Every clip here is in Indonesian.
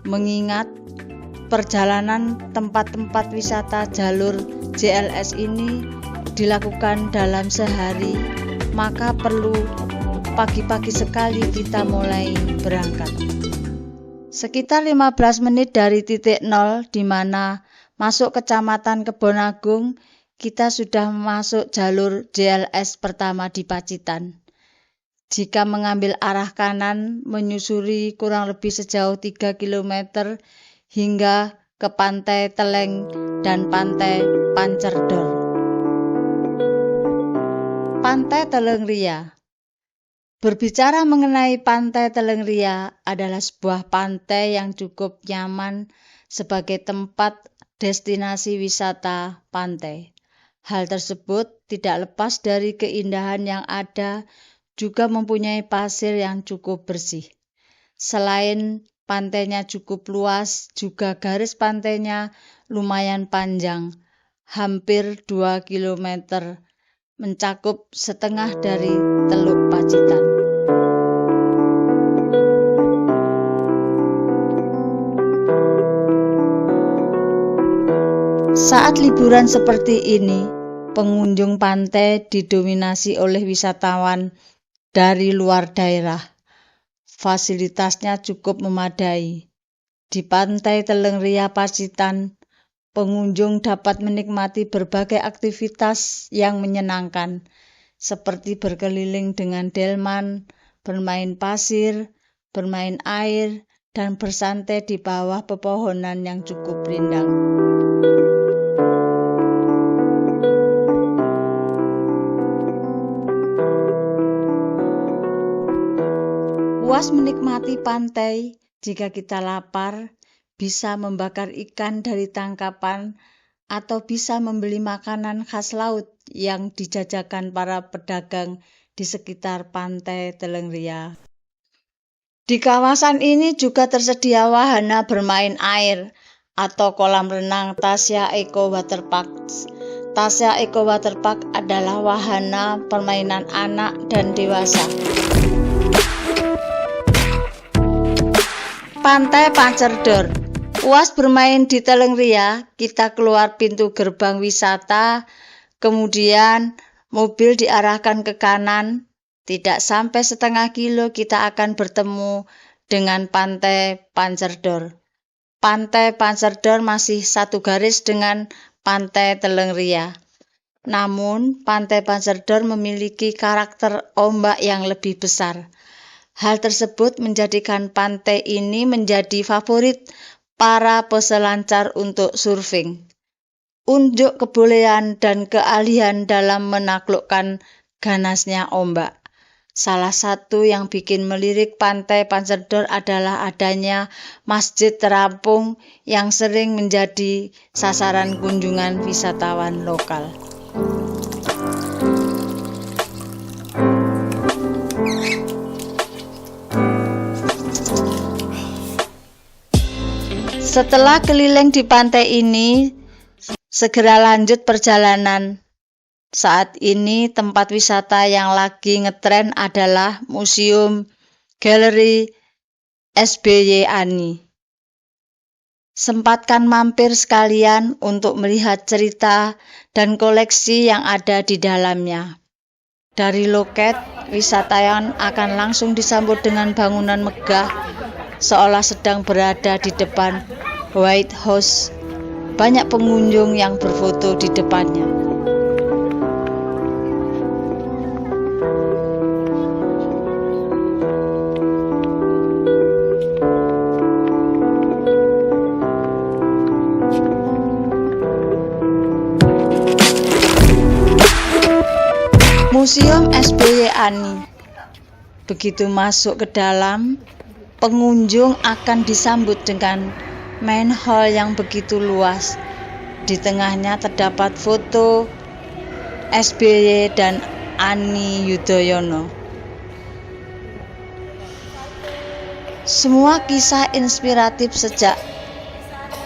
mengingat perjalanan tempat-tempat wisata jalur JLS ini dilakukan dalam sehari, maka perlu pagi-pagi sekali kita mulai berangkat. Sekitar 15 menit dari titik nol di mana masuk Kecamatan Kebonagung, kita sudah masuk jalur JLS pertama di Pacitan. Jika mengambil arah kanan menyusuri kurang lebih sejauh 3 km hingga ke Pantai Teleng dan Pantai Pancerdor. Pantai Teleng Ria. Berbicara mengenai Pantai Teleng Ria adalah sebuah pantai yang cukup nyaman sebagai tempat destinasi wisata pantai. Hal tersebut tidak lepas dari keindahan yang ada, juga mempunyai pasir yang cukup bersih. Selain pantainya cukup luas, juga garis pantainya lumayan panjang, hampir 2 km, mencakup setengah dari Teluk Pacitan. Saat liburan seperti ini, pengunjung pantai didominasi oleh wisatawan dari luar daerah. Fasilitasnya cukup memadai. Di Pantai Teleng Ria Pacitan, pengunjung dapat menikmati berbagai aktivitas yang menyenangkan, seperti berkeliling dengan delman, bermain pasir, bermain air, dan bersantai di bawah pepohonan yang cukup rindang. Puas menikmati pantai, jika kita lapar, bisa membakar ikan dari tangkapan atau bisa membeli makanan khas laut yang dijajakan para pedagang di sekitar Pantai Teleng Ria. Di kawasan ini juga tersedia wahana bermain air atau kolam renang Tasya Eco Waterpark. Tasya Eco Waterpark adalah wahana permainan anak dan dewasa. Pantai Pancerdor. Puas bermain di Teleng Ria, kita keluar pintu gerbang wisata, kemudian mobil diarahkan ke kanan. Tidak sampai setengah kilo kita akan bertemu dengan Pantai Pancerdor. Pantai Pancerdor masih satu garis dengan Pantai Teleng Ria. Namun, Pantai Pancerdor memiliki karakter ombak yang lebih besar. Hal tersebut menjadikan pantai ini menjadi favorit para peselancar untuk surfing. Unjuk kebolehan dan keahlian dalam menaklukkan ganasnya ombak. Salah satu yang bikin melirik Pantai Pancerdor adalah adanya masjid terapung yang sering menjadi sasaran kunjungan wisatawan lokal. Setelah keliling di pantai ini, segera lanjut perjalanan. Saat ini tempat wisata yang lagi ngetren adalah Museum Galeri SBY Ani. Sempatkan mampir sekalian untuk melihat cerita dan koleksi yang ada di dalamnya. Dari loket, wisatawan akan langsung disambut dengan bangunan megah, seolah sedang berada di depan White House. Banyak pengunjung yang berfoto di depannya. Museum SBY Ani. Begitu masuk ke dalam, pengunjung akan disambut dengan main hall yang begitu luas. Di tengahnya terdapat foto SBY dan Ani Yudhoyono. Semua kisah inspiratif sejak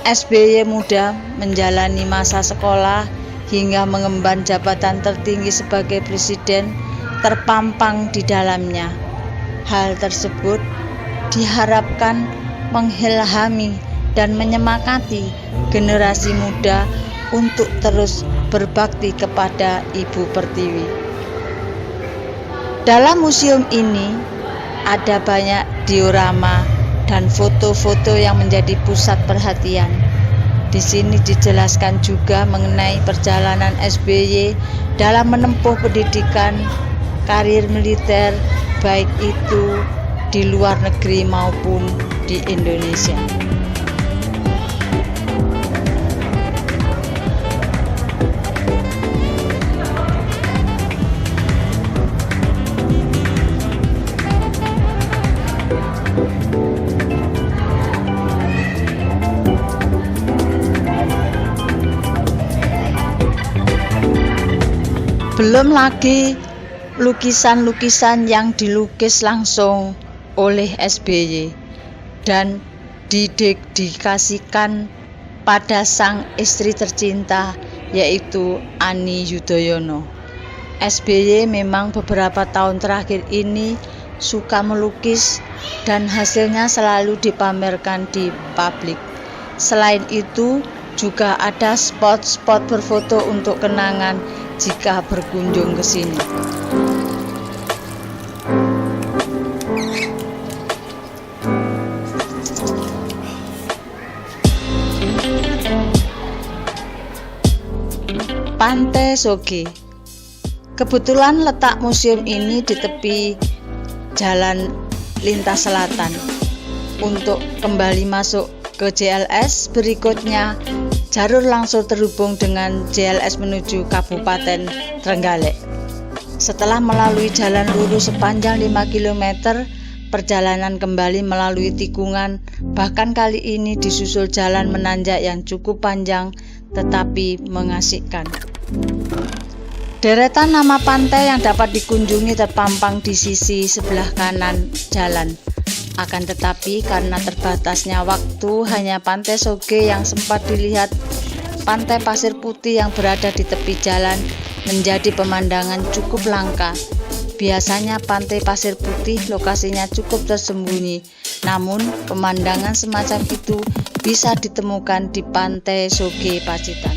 SBY muda menjalani masa sekolah hingga mengemban jabatan tertinggi sebagai presiden terpampang di dalamnya. Hal tersebut diharapkan mengilhami dan menyemangati generasi muda untuk terus berbakti kepada Ibu Pertiwi. Dalam museum ini ada banyak diorama dan foto-foto yang menjadi pusat perhatian. Di sini dijelaskan juga mengenai perjalanan SBY dalam menempuh pendidikan karir militer, baik itu di luar negeri maupun di Indonesia. Belum lagi lukisan-lukisan yang dilukis langsung oleh SBY dan didedikasikan pada sang istri tercinta, yaitu Ani Yudhoyono. SBY memang beberapa tahun terakhir ini suka melukis dan hasilnya selalu dipamerkan di publik. Selain itu, juga ada spot-spot berfoto untuk kenangan jika berkunjung ke sini. Pantai Soge. Kebetulan letak museum ini di tepi jalan lintas selatan. Untuk kembali masuk ke JLS berikutnya, jalur langsung terhubung dengan JLS menuju Kabupaten Trenggalek. Setelah melalui jalan lurus sepanjang 5 km, perjalanan kembali melalui tikungan, bahkan kali ini disusul jalan menanjak yang cukup panjang tetapi mengasihkan. Deretan nama pantai yang dapat dikunjungi terpampang di sisi sebelah kanan jalan. Akan tetapi karena terbatasnya waktu, hanya Pantai Soge yang sempat dilihat. Pantai pasir putih yang berada di tepi jalan menjadi pemandangan cukup langka. Biasanya pantai pasir putih lokasinya cukup tersembunyi, namun pemandangan semacam itu bisa ditemukan di Pantai Soge Pacitan.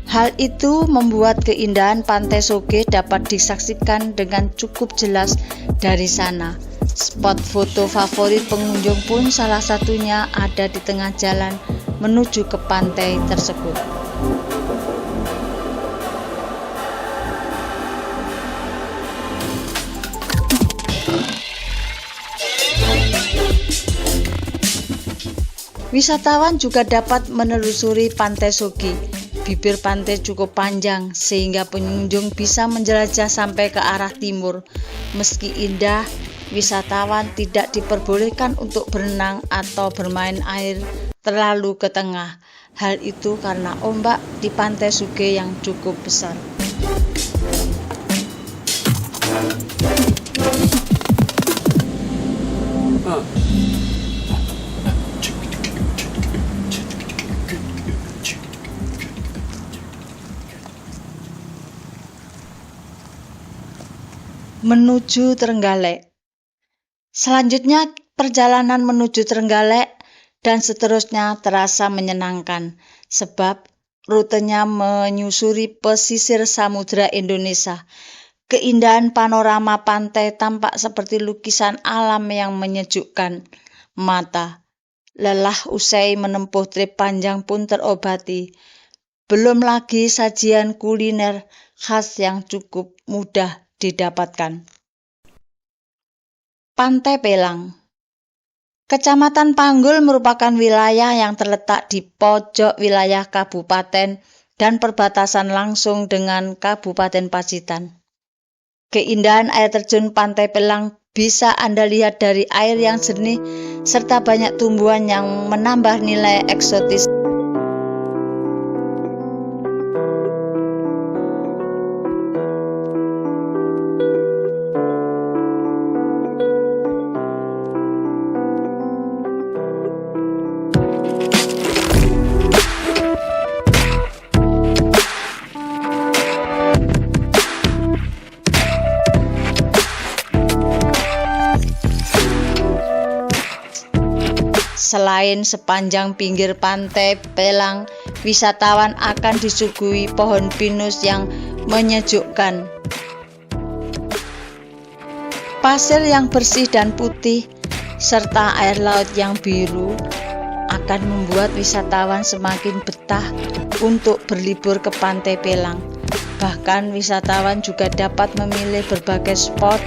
Hal itu membuat keindahan Pantai Soge dapat disaksikan dengan cukup jelas dari sana. Spot foto favorit pengunjung pun salah satunya ada di tengah jalan menuju ke pantai tersebut. Wisatawan juga dapat menelusuri Pantai Soge. Bibir pantai cukup panjang sehingga pengunjung bisa menjelajah sampai ke arah timur. Meski indah, wisatawan tidak diperbolehkan untuk berenang atau bermain air terlalu ke tengah. Hal itu karena ombak di Pantai Soge yang cukup besar. Menuju Trenggalek. Selanjutnya perjalanan menuju Trenggalek dan seterusnya terasa menyenangkan sebab rutenya menyusuri pesisir Samudra Indonesia. Keindahan panorama pantai tampak seperti lukisan alam yang menyejukkan mata. Lelah usai menempuh trip panjang pun terobati. Belum lagi sajian kuliner khas yang cukup mudah didapatkan. Pantai Pelang. Kecamatan Panggul merupakan wilayah yang terletak di pojok wilayah kabupaten dan perbatasan langsung dengan Kabupaten Pacitan. Keindahan air terjun Pantai Pelang bisa Anda lihat dari air yang jernih serta banyak tumbuhan yang menambah nilai eksotis. Selain sepanjang pinggir pantai Pelang, wisatawan akan disuguhi pohon pinus yang menyejukkan. Pasir yang bersih dan putih, serta air laut yang biru akan membuat wisatawan semakin betah untuk berlibur ke pantai Pelang. Bahkan wisatawan juga dapat memilih berbagai spot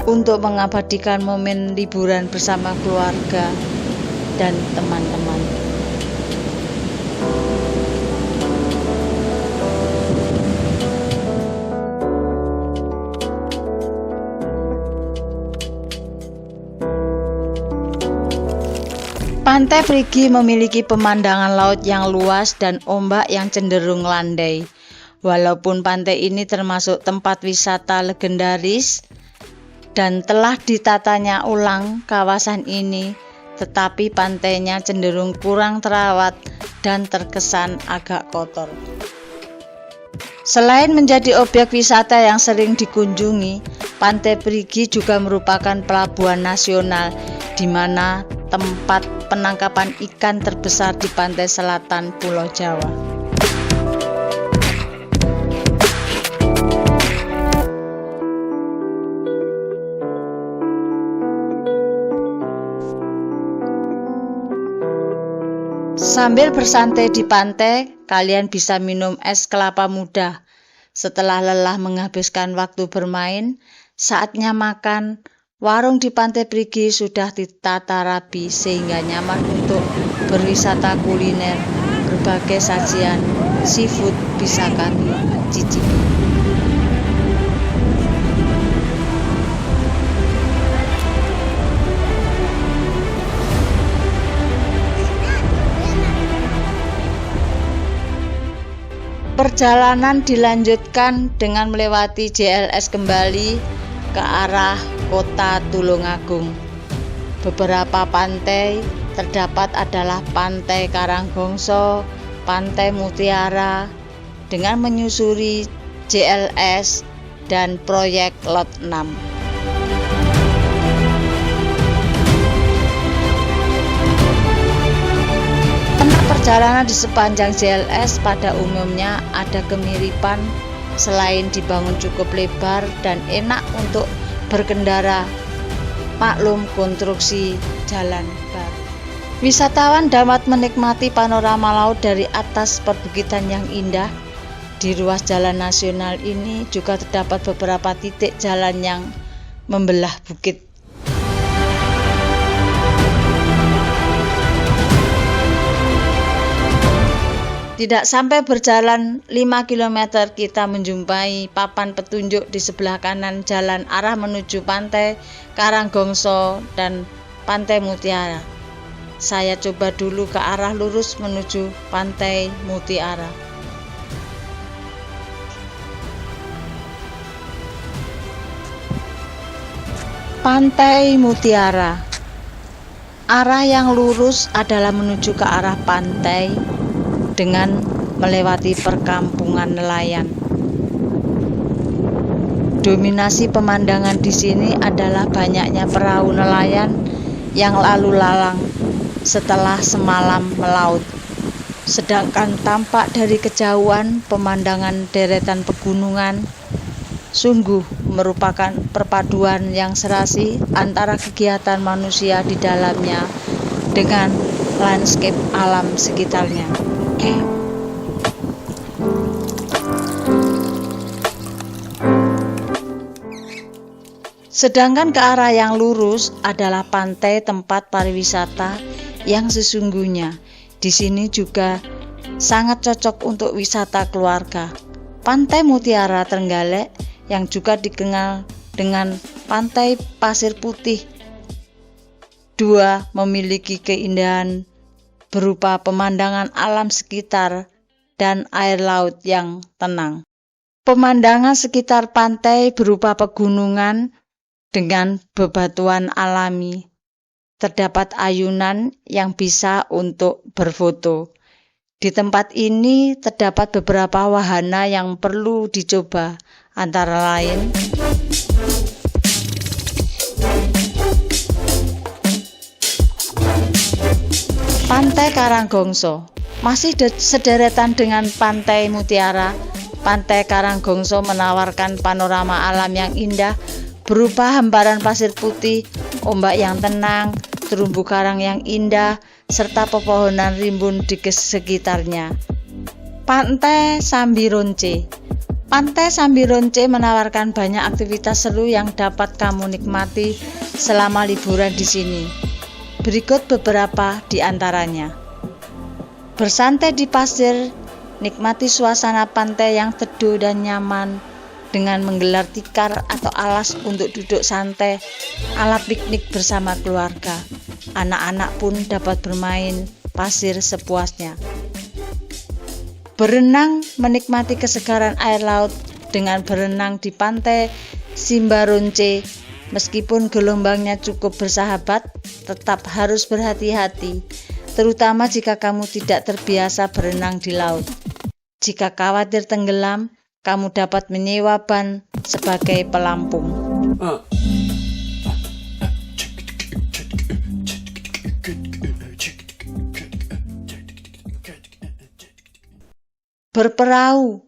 untuk mengabadikan momen liburan bersama keluarga dan teman-teman. Pantai Perigi memiliki pemandangan laut yang luas dan ombak yang cenderung landai. Walaupun pantai ini termasuk tempat wisata legendaris dan telah ditatanya ulang kawasan ini, tetapi pantainya cenderung kurang terawat dan terkesan agak kotor. Selain menjadi objek wisata yang sering dikunjungi, Pantai Perigi juga merupakan pelabuhan nasional di mana tempat penangkapan ikan terbesar di pantai selatan Pulau Jawa. Sambil bersantai di pantai, kalian bisa minum es kelapa muda. Setelah lelah menghabiskan waktu bermain, saatnya makan. Warung di Pantai Perigi sudah ditata rapi sehingga nyaman untuk berwisata kuliner. Berbagai sajian seafood bisa kami cicipi. Perjalanan dilanjutkan dengan melewati JLS kembali ke arah kota Tulungagung. Beberapa pantai terdapat adalah Pantai Karanggongso, Pantai Mutiara, dengan menyusuri JLS dan proyek Lot 6. Perjalanan di sepanjang JLS pada umumnya ada kemiripan, selain dibangun cukup lebar dan enak untuk berkendara, maklum konstruksi jalan baru. Wisatawan dapat menikmati panorama laut dari atas perbukitan yang indah. Di ruas jalan nasional ini juga terdapat beberapa titik jalan yang membelah bukit. Tidak sampai berjalan 5 km kita menjumpai papan petunjuk di sebelah kanan jalan arah menuju Pantai Karanggongso dan Pantai Mutiara. Saya coba dulu ke arah lurus menuju Pantai Mutiara. Pantai Mutiara. Arah yang lurus adalah menuju ke arah pantai dengan melewati perkampungan nelayan. Dominasi pemandangan di sini adalah banyaknya perahu nelayan yang lalu lalang setelah semalam melaut. Sedangkan tampak dari kejauhan pemandangan deretan pegunungan. Sungguh merupakan perpaduan yang serasi antara kegiatan manusia di dalamnya dengan landscape alam sekitarnya. Sedangkan ke arah yang lurus adalah pantai tempat pariwisata yang sesungguhnya. Di sini juga sangat cocok untuk wisata keluarga. Pantai Mutiara Trenggalek yang juga dikenal dengan Pantai Pasir Putih. Dua memiliki keindahan berupa pemandangan alam sekitar dan air laut yang tenang. Pemandangan sekitar pantai berupa pegunungan dengan bebatuan alami. Terdapat ayunan yang bisa untuk berfoto. Di tempat ini terdapat beberapa wahana yang perlu dicoba, antara lain Pantai Karanggongso masih sederetan dengan Pantai Mutiara. Pantai Karanggongso menawarkan panorama alam yang indah berupa hamparan pasir putih, ombak yang tenang, terumbu karang yang indah, serta pepohonan rimbun di sekitarnya. Pantai Sambironce. Pantai Sambironce menawarkan banyak aktivitas seru yang dapat kamu nikmati selama liburan di sini. Berikut beberapa di antaranya. Bersantai di pasir, nikmati suasana pantai yang teduh dan nyaman dengan menggelar tikar atau alas untuk duduk santai ala piknik bersama keluarga. Anak-anak pun dapat bermain pasir sepuasnya. Berenang, menikmati kesegaran air laut dengan berenang di pantai Sambironce. Meskipun gelombangnya cukup bersahabat, tetap harus berhati-hati, terutama jika kamu tidak terbiasa berenang di laut. Jika khawatir tenggelam, kamu dapat menyewa ban sebagai pelampung. Berperahu.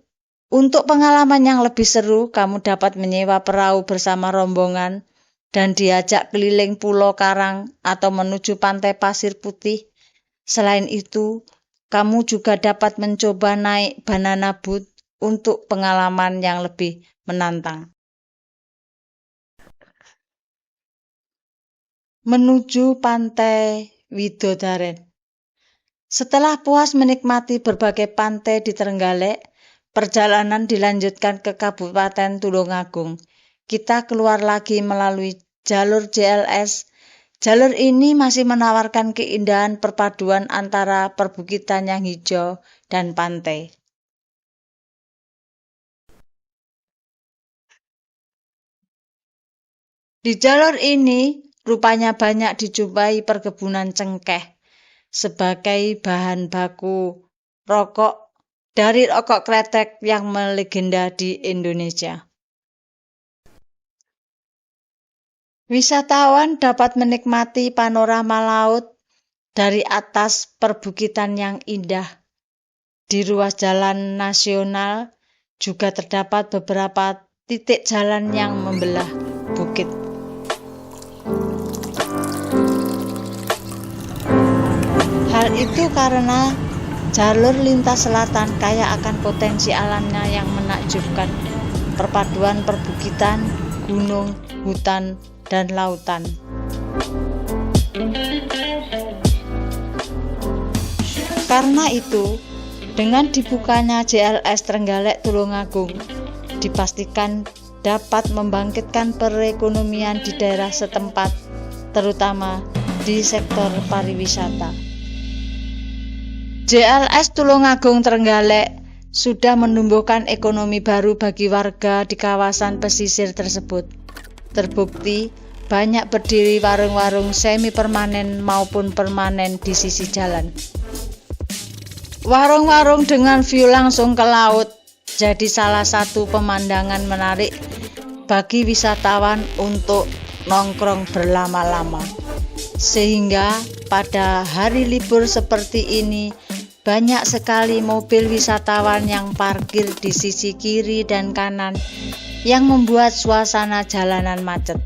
Untuk pengalaman yang lebih seru, kamu dapat menyewa perahu bersama rombongan dan diajak keliling Pulau Karang atau menuju pantai pasir putih. Selain itu, kamu juga dapat mencoba naik banana boat untuk pengalaman yang lebih menantang. Menuju Pantai Widodaren. Setelah puas menikmati berbagai pantai di Trenggalek, perjalanan dilanjutkan ke Kabupaten Tulungagung. Kita keluar lagi melalui jalur JLS. Jalur ini masih menawarkan keindahan perpaduan antara perbukitan yang hijau dan pantai. Di jalur ini rupanya banyak dijumpai perkebunan cengkeh sebagai bahan baku rokok dari rokok kretek yang melegenda di Indonesia. Wisatawan dapat menikmati panorama laut dari atas perbukitan yang indah. Di ruas jalan nasional juga terdapat beberapa titik jalan yang membelah bukit. Hal itu karena jalur lintas selatan kaya akan potensi alamnya yang menakjubkan, perpaduan perbukitan, gunung, hutan, dan lautan. Karena itu, dengan dibukanya JLS Trenggalek Tulungagung, dipastikan dapat membangkitkan perekonomian di daerah setempat, terutama di sektor pariwisata. JLS Tulungagung Trenggalek sudah menumbuhkan ekonomi baru bagi warga di kawasan pesisir tersebut. Terbukti banyak berdiri warung-warung semi permanen maupun permanen di sisi jalan. Warung-warung dengan view langsung ke laut jadi salah satu pemandangan menarik bagi wisatawan untuk nongkrong berlama-lama. Sehingga pada hari libur seperti ini banyak sekali mobil wisatawan yang parkir di sisi kiri dan kanan yang membuat suasana jalanan macet.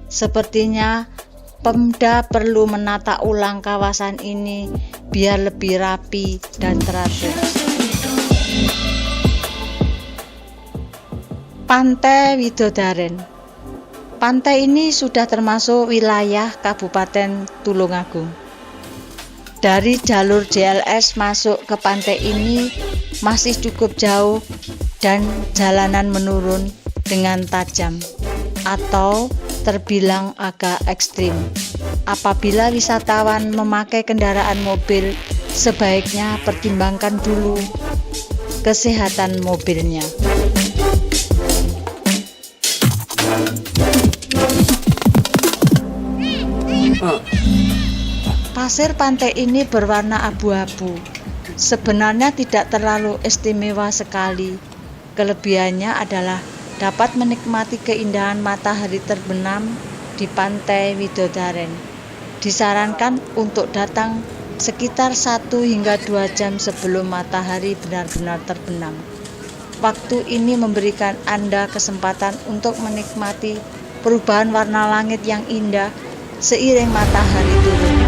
Sepertinya Pemda perlu menata ulang kawasan ini biar lebih rapi dan teratur. Pantai Widodaren. Pantai ini sudah termasuk wilayah Kabupaten Tulungagung. Dari jalur JLS masuk ke pantai ini masih cukup jauh dan jalanan menurun dengan tajam atau terbilang agak ekstrim. Apabila wisatawan memakai kendaraan mobil, sebaiknya pertimbangkan dulu kesehatan mobilnya. Pasir pantai ini berwarna abu-abu. Sebenarnya tidak terlalu istimewa sekali. Kelebihannya adalah dapat menikmati keindahan matahari terbenam di Pantai Widodaren. Disarankan untuk datang sekitar 1 hingga 2 jam sebelum matahari benar-benar terbenam. Waktu ini memberikan Anda kesempatan untuk menikmati perubahan warna langit yang indah seiring matahari turun.